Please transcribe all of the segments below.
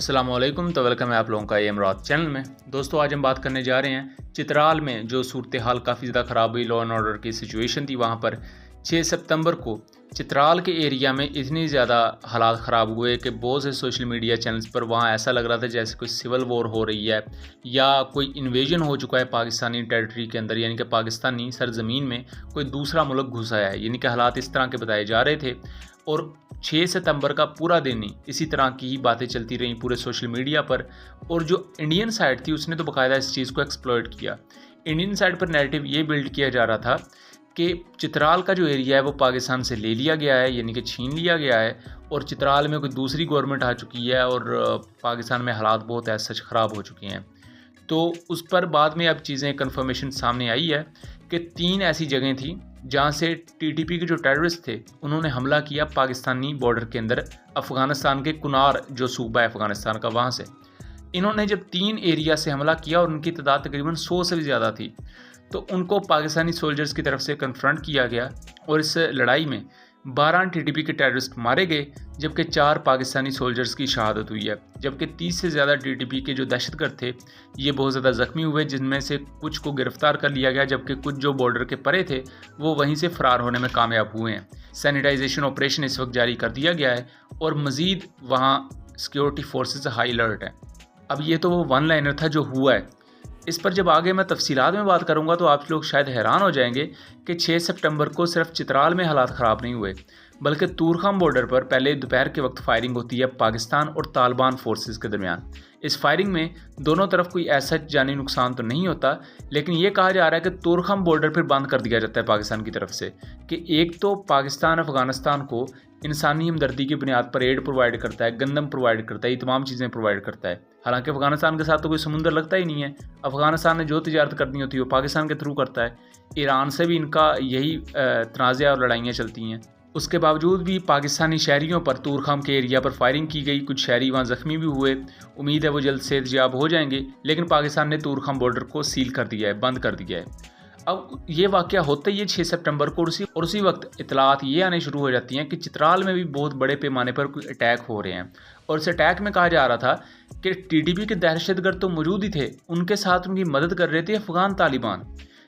अस्सलामुअलैकुम, तो वेलकम है आप लोगों का एमरात चैनल में। दोस्तों, आज हम बात करने जा रहे हैं चित्राल में जो सूरत हाल काफ़ी ज़्यादा ख़राब हुई, लॉ एंड ऑर्डर की सिचुएशन थी। वहाँ पर 6 सितंबर को चित्राल के एरिया में इतनी ज़्यादा हालात ख़राब हुए कि बहुत से सोशल मीडिया चैनल्स पर वहाँ ऐसा लग रहा था जैसे कोई सिविल वॉर हो रही है या कोई इन्वेजन हो चुका है पाकिस्तानी टेरिटरी के अंदर, यानी कि पाकिस्तानी सरजमीन में कोई दूसरा मुल्क घुसा है। यानी कि हालात इस तरह के बताए जा रहे थे और 6 सितंबर का पूरा दिन ही इसी तरह की ही बातें चलती रहीं पूरे सोशल मीडिया पर। और जो इंडियन साइड थी उसने तो बाकायदा इस चीज़ को एक्सप्लॉइट किया। इंडियन साइड पर नैरेटिव ये बिल्ड किया जा रहा था कि चित्राल का जो एरिया है वो पाकिस्तान से ले लिया गया है, यानी कि छीन लिया गया है, और चित्राल में कोई दूसरी गवर्नमेंट आ चुकी है और पाकिस्तान में हालात बहुत ऐसा सच ख़राब हो चुके हैं। तो उस पर बाद में अब चीज़ें कन्फर्मेशन सामने आई है कि 3 ऐसी जगह थी जहाँ से टीटीपी के जो टेररिस्ट थे उन्होंने हमला किया पाकिस्तानी बॉर्डर के अंदर, अफ़गानिस्तान के कुनार जो सूबा है अफ़गानिस्तान का, वहाँ से इन्होंने जब 3 एरिया से हमला किया और उनकी तादाद तकरीबन 100 से भी ज़्यादा थी, तो उनको पाकिस्तानी सोल्जर्स की तरफ से कन्फ्रंट किया गया और इस लड़ाई में 12 टीटीपी के टेररिस्ट मारे गए, जबकि 4 पाकिस्तानी सोल्जर्स की शहादत हुई है। जबकि 30 से ज़्यादा टीटीपी के जो दहशतगर्द थे ये बहुत ज़्यादा ज़ख्मी हुए, जिनमें से कुछ को गिरफ्तार कर लिया गया, जबकि कुछ जो बॉर्डर के परे थे वो वहीं से फ़रार होने में कामयाब हुए हैं। सैनिटाइजेशन ऑपरेशन इस वक्त जारी कर दिया गया है और मज़ीद वहाँ सिक्योरिटी फोर्सेस हाई अलर्ट है। अब ये तो वो वन लाइनर था जो हुआ है। इस पर जब आगे मैं तफसीलात में बात करूंगा तो आप लोग शायद हैरान हो जाएंगे कि 6 सितंबर को सिर्फ चित्राल में हालात ख़राब नहीं हुए, बल्कि तूरखाम बॉर्डर पर पहले दोपहर के वक्त फायरिंग होती है पाकिस्तान और तालिबान फोर्सेस के दरमियान। इस फायरिंग में दोनों तरफ कोई ऐसा जानी नुकसान तो नहीं होता, लेकिन ये कहा जा रहा है कि तूरखाम बॉर्डर पर बंद कर दिया जाता है पाकिस्तान की तरफ से कि एक तो पाकिस्तान अफ़गानिस्तान को इंसानी हमदर्दी की बुनियाद पर एड प्रोवाइड करता है, गंदम प्रोवाइड करता है, ये तमाम चीज़ें प्रोवाइड करता है। हालांकि अफ़गानिस्तान के साथ तो कोई समुंदर लगता ही नहीं है। अफ़गानिस्तान ने जो तिजारत करनी होती है वो पाकिस्तान के थ्रू करता है। ईरान से भी इनका यही तनाज़ा और लड़ाइयाँ चलती हैं। उसके बावजूद भी पाकिस्तानी शहरियों पर तूरखाम के एरिया पर फायरिंग की गई, कुछ शहरी वहाँ ज़ख्मी भी हुए। उम्मीद है वो जल्द सेहतयाब हो जाएंगे, लेकिन पाकिस्तान ने तूरखाम बॉर्डर को सील कर दिया है, बंद कर दिया है। अब ये वाक़या होता ही है 6 सितंबर को, और उसी वक्त इतलात ये आने शुरू हो जाती हैं कि चित्राल में भी बहुत बड़े पैमाने पर कोई अटैक हो रहे हैं। और इस अटैक में कहा जा रहा था कि टीटीपी के दहशतगर्द तो मौजूद ही थे, उनके साथ उनकी मदद कर रहे थे अफ़गान तालिबान।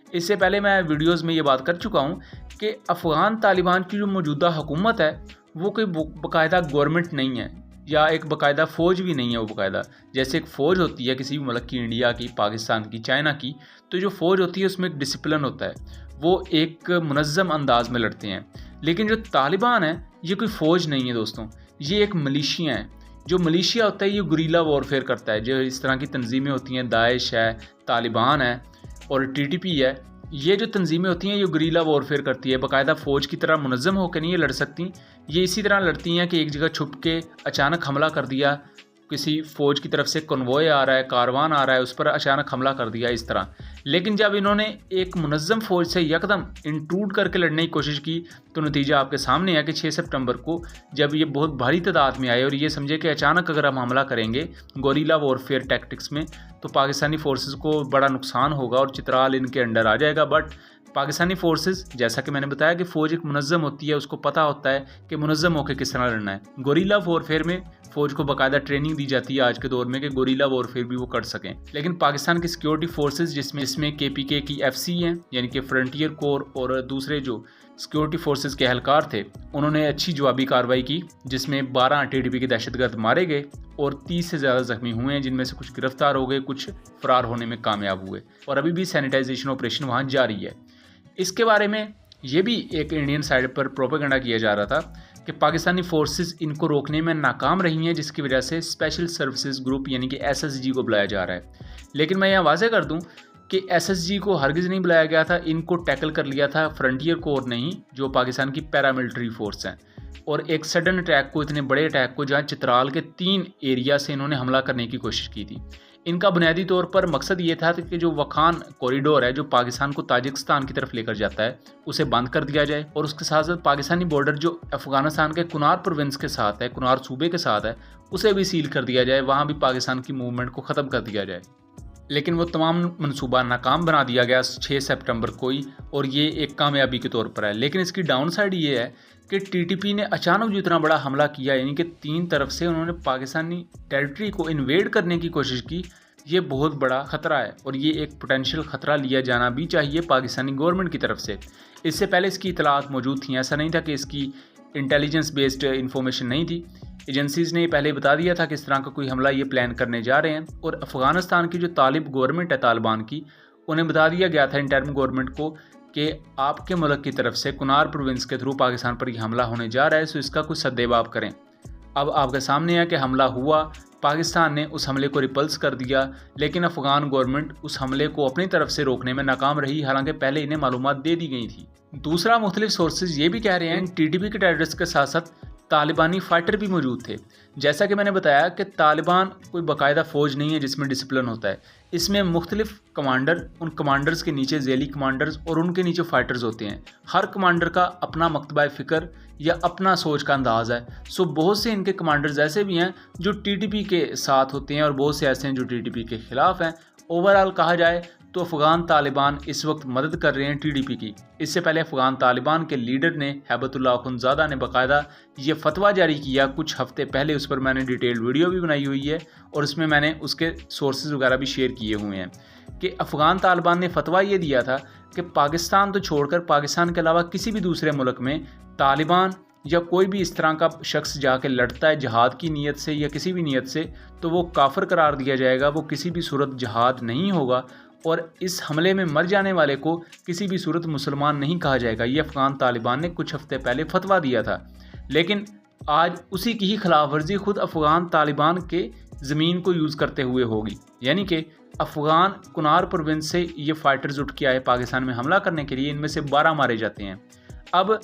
इससे पहले मैं वीडियोज़ में ये बात कर चुका हूँ कि अफ़गान तालिबान की जो मौजूदा हुकूमत है वो कोई बाकायदा गवर्नमेंट नहीं है या एक बाकायदा फ़ौज भी नहीं है। वो बाकायदा जैसे एक फ़ौज होती है किसी भी मुल्क की, इंडिया की, पाकिस्तान की, चाइना की, तो जो फ़ौज होती है उसमें एक डिसिप्लिन होता है, वो एक मुनज़्ज़म अंदाज में लड़ते हैं। लेकिन जो तालिबान है ये कोई फ़ौज नहीं है दोस्तों, ये एक मलिशिया है। जो मलिशिया होता है ये गुरीला वॉरफेयर करता है। जो इस तरह की तंजीमें होती हैं, दाइश है, तालिबान है और टीटीपी है, ये जो तंजीमें होती हैं ये गुरीला वॉरफेयर करती है। बाकायदा फ़ौज की तरह मुनज़्ज़म होकर नहीं ये लड़ सकती, ये इसी तरह लड़ती हैं कि एक जगह छुप के अचानक हमला कर दिया, किसी फ़ौज की तरफ से कन्वॉय आ रहा है, कारवान आ रहा है, उस पर अचानक हमला कर दिया इस तरह। लेकिन जब इन्होंने एक मुनज़्ज़म फ़ौज से यकदम इंट्रूड करके लड़ने की कोशिश की तो नतीजा आपके सामने है कि 6 सितंबर को जब ये बहुत भारी तादाद में आए और ये समझे कि अचानक अगर हम हमला करेंगे गोरिल्ला वॉरफेयर टैक्टिक्स में तो पाकिस्तानी फोर्सेस को बड़ा नुकसान होगा और चित्राल इनके अंडर आ जाएगा। बट पाकिस्तानी फोर्सेस, जैसा कि मैंने बताया कि फ़ौज एक मुनज़्ज़म होती है, उसको पता होता है कि मुनज़्ज़म होकर किस तरह लड़ना है। गोरिल्ला वॉरफेयर में फ़ौज को बाकायदा ट्रेनिंग दी जाती है आज के दौर में कि गोरिल्ला वॉरफेयर भी वो कर सकें। लेकिन पाकिस्तान की सिक्योरिटी फोर्सेस जिसमें केपीके की एफसी हैं, यानी कि फ्रंटियर कोर, और दूसरे जो सिक्योरिटी फोर्सेस के एहलकार थे, उन्होंने अच्छी जवाबी कार्रवाई की जिसमें 12 टीटीपी के दहशतगर्द मारे गए और 30 से ज़्यादा ज़ख्मी हुए हैं, जिनमें से कुछ गिरफ्तार हो गए, कुछ फ़रार होने में कामयाब हुए और अभी भी सैनिटाइजेशन ऑपरेशन वहाँ जारी है। इसके बारे में ये भी एक इंडियन साइड पर प्रोपेगेंडा किया जा रहा था कि पाकिस्तानी फोर्सेस इनको रोकने में नाकाम रही हैं, जिसकी वजह से स्पेशल सर्विसेज ग्रुप यानी कि एसएसजी को बुलाया जा रहा है। लेकिन मैं यहाँ वाज़ेह कर दूँ कि एसएसजी को हरगिज़ नहीं बुलाया गया था, इनको टैकल कर लिया था फ्रंटियर कोर ने ही, जो पाकिस्तान की पैरामिलिट्री फोर्स हैं। और एक सडन अटैक को, इतने बड़े अटैक को, जहाँ चित्राल के 3 एरिया से इन्होंने हमला करने की कोशिश की थी। इनका बुनियादी तौर पर मकसद ये था कि जो वखान कॉरिडोर है जो पाकिस्तान को ताजिकिस्तान की तरफ लेकर जाता है उसे बंद कर दिया जाए, और उसके साथ साथ पाकिस्तानी बॉर्डर जो अफ़गानिस्तान के कुनार प्रोविंस के साथ है, कुनार सूबे के साथ है, उसे भी सील कर दिया जाए, वहाँ भी पाकिस्तान की मूवमेंट को ख़त्म कर दिया जाए। लेकिन वो तमाम मनसूबा नाकाम बना दिया गया 6 सितंबर को ही, और ये एक कामयाबी के तौर पर है। लेकिन इसकी डाउन साइड ये है कि टीटीपी ने अचानक जो इतना बड़ा हमला किया, यानी कि 3 तरफ से उन्होंने पाकिस्तानी टेरिटरी को इन्वेड करने की कोशिश की, ये बहुत बड़ा ख़तरा है और ये एक पोटेंशियल ख़तरा लिया जाना भी चाहिए पाकिस्तानी गवर्नमेंट की तरफ से। इससे पहले इसकी इतलात मौजूद थी, ऐसा नहीं था कि इसकी इंटेलिजेंस बेस्ड इंफॉर्मेशन नहीं थी। एजेंसीज़ ने पहले बता दिया था कि इस तरह का कोई हमला ये प्लान करने जा रहे हैं, और अफ़गानिस्तान की जो तालिब गवर्नमेंट है तालिबान की, उन्हें बता दिया गया था इंटरिम गवर्नमेंट को कि आपके मुल्क की तरफ से कुनार प्रोविंस के थ्रू पाकिस्तान पर यह हमला होने जा रहा है, सो इसका कुछ सद्देबाब करें। अब आपके सामने है कि हमला हुआ, पाकिस्तान ने उस हमले को रिपल्स कर दिया, लेकिन अफ़गान गवर्नमेंट उस हमले को अपनी तरफ से रोकने में नाकाम रही, हालांकि पहले इन्हें मालूमात दे दी गई थी। दूसरा, मुख्तलिफ सोर्सेज ये भी कह रहे हैं टीटीपी के टेररिस्ट के साथ साथ तालिबानी फाइटर भी मौजूद थे। जैसा कि मैंने बताया कि तालिबान कोई बाकायदा फ़ौज नहीं है जिसमें डिसिप्लिन होता है, इसमें मुख्तलिफ कमांडर, उन कमांडर्स के नीचे जेली कमांडर्स और उनके नीचे फ़ाइटर्स होते हैं। हर कमांडर का अपना मकतबा फ़िक्र या अपना सोच का अंदाज़ है। सो बहुत से इनके कमांडर्स ऐसे भी हैं जो टीटीपी के साथ होते हैं और बहुत से ऐसे हैं जो टीटीपी के ख़िलाफ़ हैं। ओवरऑल कहा जाए तो अफ़गान तालिबान इस वक्त मदद कर रहे हैं टीडीपी की। इससे पहले अफ़गान तालिबान के लीडर ने हैबतुल्लाह अखुंज़ादा ने बाकायदा ये फतवा जारी किया कुछ हफ्ते पहले, उस पर मैंने डिटेल्ड वीडियो भी बनाई हुई है और उसमें मैंने उसके सोर्सेज वगैरह भी शेयर किए हुए हैं कि अफ़गान तालिबान ने फतवा ये दिया था कि पाकिस्तान तो छोड़कर पाकिस्तान के अलावा किसी भी दूसरे मुल्क में तालिबान या कोई भी इस तरह का शख्स जाके लड़ता है जहाद की नीयत से या किसी भी नीयत से, तो वो काफिर करार दिया जाएगा, वो किसी भी सूरत जहाद नहीं होगा और इस हमले में मर जाने वाले को किसी भी सूरत मुसलमान नहीं कहा जाएगा। ये अफ़गान तालिबान ने कुछ हफ्ते पहले फतवा दिया था, लेकिन आज उसी की ही खिलाफ वर्जी खुद अफ़गान तालिबान के ज़मीन को यूज़ करते हुए होगी। यानी कि अफ़गान कुनार प्रोविंस से ये फ़ाइटर्स उठ के आए पाकिस्तान में हमला करने के लिए, इनमें से 12 मारे जाते हैं। अब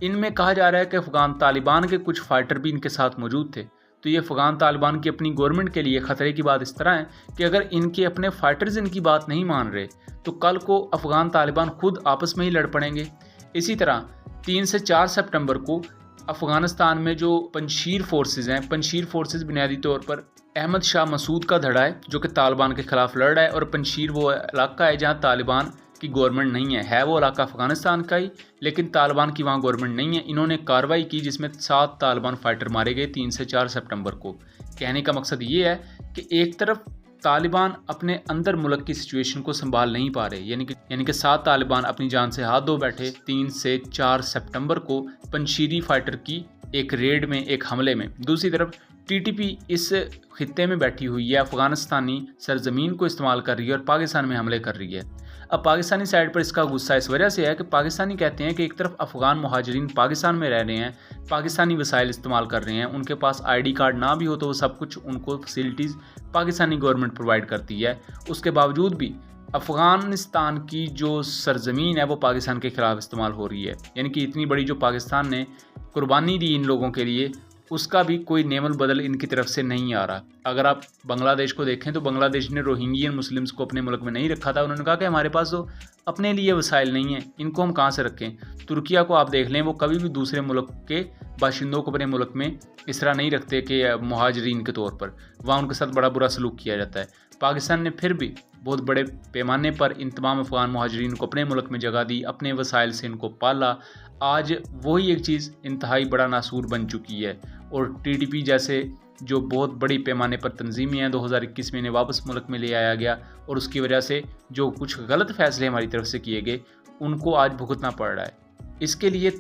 इनमें कहा जा रहा है कि अफ़गान तालिबान के कुछ फ़ाइटर भी इनके साथ मौजूद थे। तो ये अफ़गान तालिबान की अपनी गवर्नमेंट के लिए ख़तरे की बात इस तरह है कि अगर इनके अपने फ़ाइटर्स इनकी बात नहीं मान रहे तो कल को अफ़गान तालिबान खुद आपस में ही लड़ पड़ेंगे। इसी तरह 3 से 4 सितंबर को अफ़गानिस्तान में जो पंजशीर फोर्सेस हैं, पंजशीर फोर्सेस बुनियादी तौर पर अहमद शाह मसूद का धड़ा है जो कि तालिबान के ख़िलाफ़ लड़ रहा है, और पंजशीर वो इलाका है जहाँ तालिबान की गवर्नमेंट नहीं है वो इलाका अफ़गानिस्तान का ही, लेकिन तालिबान की वहाँ गवर्नमेंट नहीं है। इन्होंने कार्रवाई की जिसमें 7 तालिबान फाइटर मारे गए 3 से 4 सितंबर को। कहने का मकसद ये है कि एक तरफ तालिबान अपने अंदर मुल्क की सिचुएशन को संभाल नहीं पा रहे, यानी कि 7 तालिबान अपनी जान से हाथ धो बैठे 3 से 4 सितंबर को पंजशीरी फाइटर की एक रेड में, एक हमले में। दूसरी तरफ टीटीपी इस खित्ते में बैठी हुई है, अफ़गानिस्तानी सरजमीन को इस्तेमाल कर रही है और पाकिस्तान में हमले कर रही है। अब पाकिस्तानी साइड पर इसका गुस्सा इस वजह से है कि पाकिस्तानी कहते हैं कि एक तरफ अफ़गान मुहाजिरीन पाकिस्तान में रह रहे हैं, पाकिस्तानी वसाइल इस्तेमाल कर रहे हैं, उनके पास आईडी कार्ड ना भी हो तो वो सब कुछ उनको फैसिलिटीज़ पाकिस्तानी गवर्नमेंट प्रोवाइड करती है। उसके बावजूद भी अफ़गानिस्तान की जो सरजमीन है वो पाकिस्तान के ख़िलाफ़ इस्तेमाल हो रही है। यानी कि इतनी बड़ी जो पाकिस्तान ने कुर्बानी दी इन लोगों के लिए, उसका भी कोई नेमल बदल इनकी तरफ से नहीं आ रहा। अगर आप बांग्लादेश को देखें तो बांग्लादेश ने रोहिंग्यन मुस्लिम्स को अपने मुल्क में नहीं रखा था। उन्होंने कहा कि हमारे पास तो अपने लिए वसाइल नहीं है, इनको हम कहाँ से रखें। तुर्किया को आप देख लें, वो कभी भी दूसरे मुल्क के बाशिंदों को अपने मुल्क में इस तरह नहीं रखते कि मुहाजिरीन के तौर पर, वहाँ उनके साथ बड़ा बुरा सलूक किया जाता है। पाकिस्तान ने फिर भी बहुत बड़े पैमाने पर इन तमाम अफ़गान मुहाजिरीन को अपने मुल्क में जगह दी, अपने वसाइल से इनको पाला। आज वही एक चीज़ इंतहाई बड़ा नासूर बन चुकी है और टीटीपी जैसे जो बहुत बड़ी पैमाने पर तंजीमें हैं 2021 में इन्हें वापस मुल्क में ले आया गया, और उसकी वजह से जो कुछ गलत फैसले हमारी तरफ से किए गए उनको आज भुगतना पड़ रहा है। इसके लिए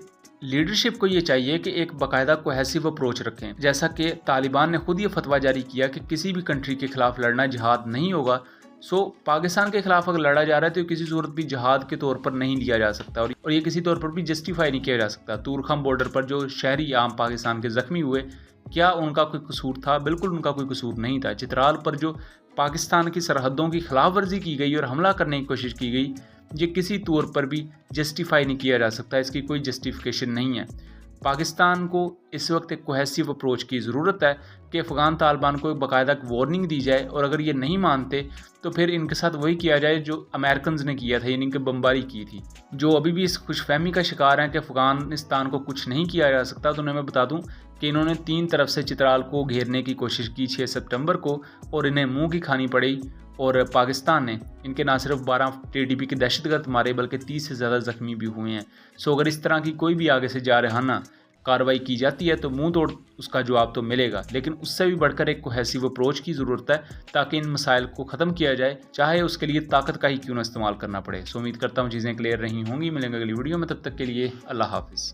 लीडरशिप को ये चाहिए कि एक बाकायदा कोहेसिव अप्रोच रखें, जैसा कि तालिबान ने खुद ये फतवा जारी किया कि किसी भी कंट्री के खिलाफ लड़ना जिहाद नहीं होगा। सो पाकिस्तान के खिलाफ अगर लड़ा जा रहा है तो किसी सूरत भी जिहाद के तौर पर नहीं लिया जा सकता और ये किसी तौर पर भी जस्टिफाई नहीं किया जा सकता। तूरखम बॉर्डर पर जो शहरी आम पाकिस्तान के ज़ख्मी हुए, क्या उनका कोई कसूर था? बिल्कुल उनका कोई कसूर नहीं था। चित्राल पर जो पाकिस्तान की सरहदों की खिलाफ वर्जी की गई और हमला करने की कोशिश की गई, ये किसी तौर पर भी जस्टिफाई नहीं किया जा सकता, इसकी कोई जस्टिफिकेशन नहीं है। पाकिस्तान को इस वक्त एक कोहेसिव अप्रोच की ज़रूरत है कि अफ़गान तालिबान को एक बाकायदा वार्निंग दी जाए, और अगर ये नहीं मानते तो फिर इनके साथ वही किया जाए जो अमेरिकन ने किया था, यानी कि बमबारी की थी। जो अभी भी इस खुशफहमी का शिकार हैं कि अफ़गानिस्तान को कुछ नहीं किया जा सकता, तो उन्हें मैं बता दूं कि इन्होंने 3 तरफ से चित्राल को घेरने की कोशिश की 6 सितंबर को, और इन्हें मुँह की खानी पड़ी। और पाकिस्तान ने इनके ना सिर्फ 12 टीटीपी के दहशतगर्द मारे बल्कि 30 से ज़्यादा ज़ख्मी भी हुए हैं। सो अगर इस तरह की कोई भी आगे से जा रहा ना कार्रवाई की जाती है तो मुंह तोड़ उसका जवाब तो मिलेगा, लेकिन उससे भी बढ़कर एक कोहेसिव अप्रोच की ज़रूरत है ताकि इन मसाइल को ख़त्म किया जाए, चाहे उसके लिए ताकत का ही क्यों ना इस्तेमाल करना पड़े। सो उम्मीद करता हूँ चीज़ें क्लियर रही होंगी। मिलेंगे अगली वीडियो में, तब तक के लिए अल्लाह हाफिज़।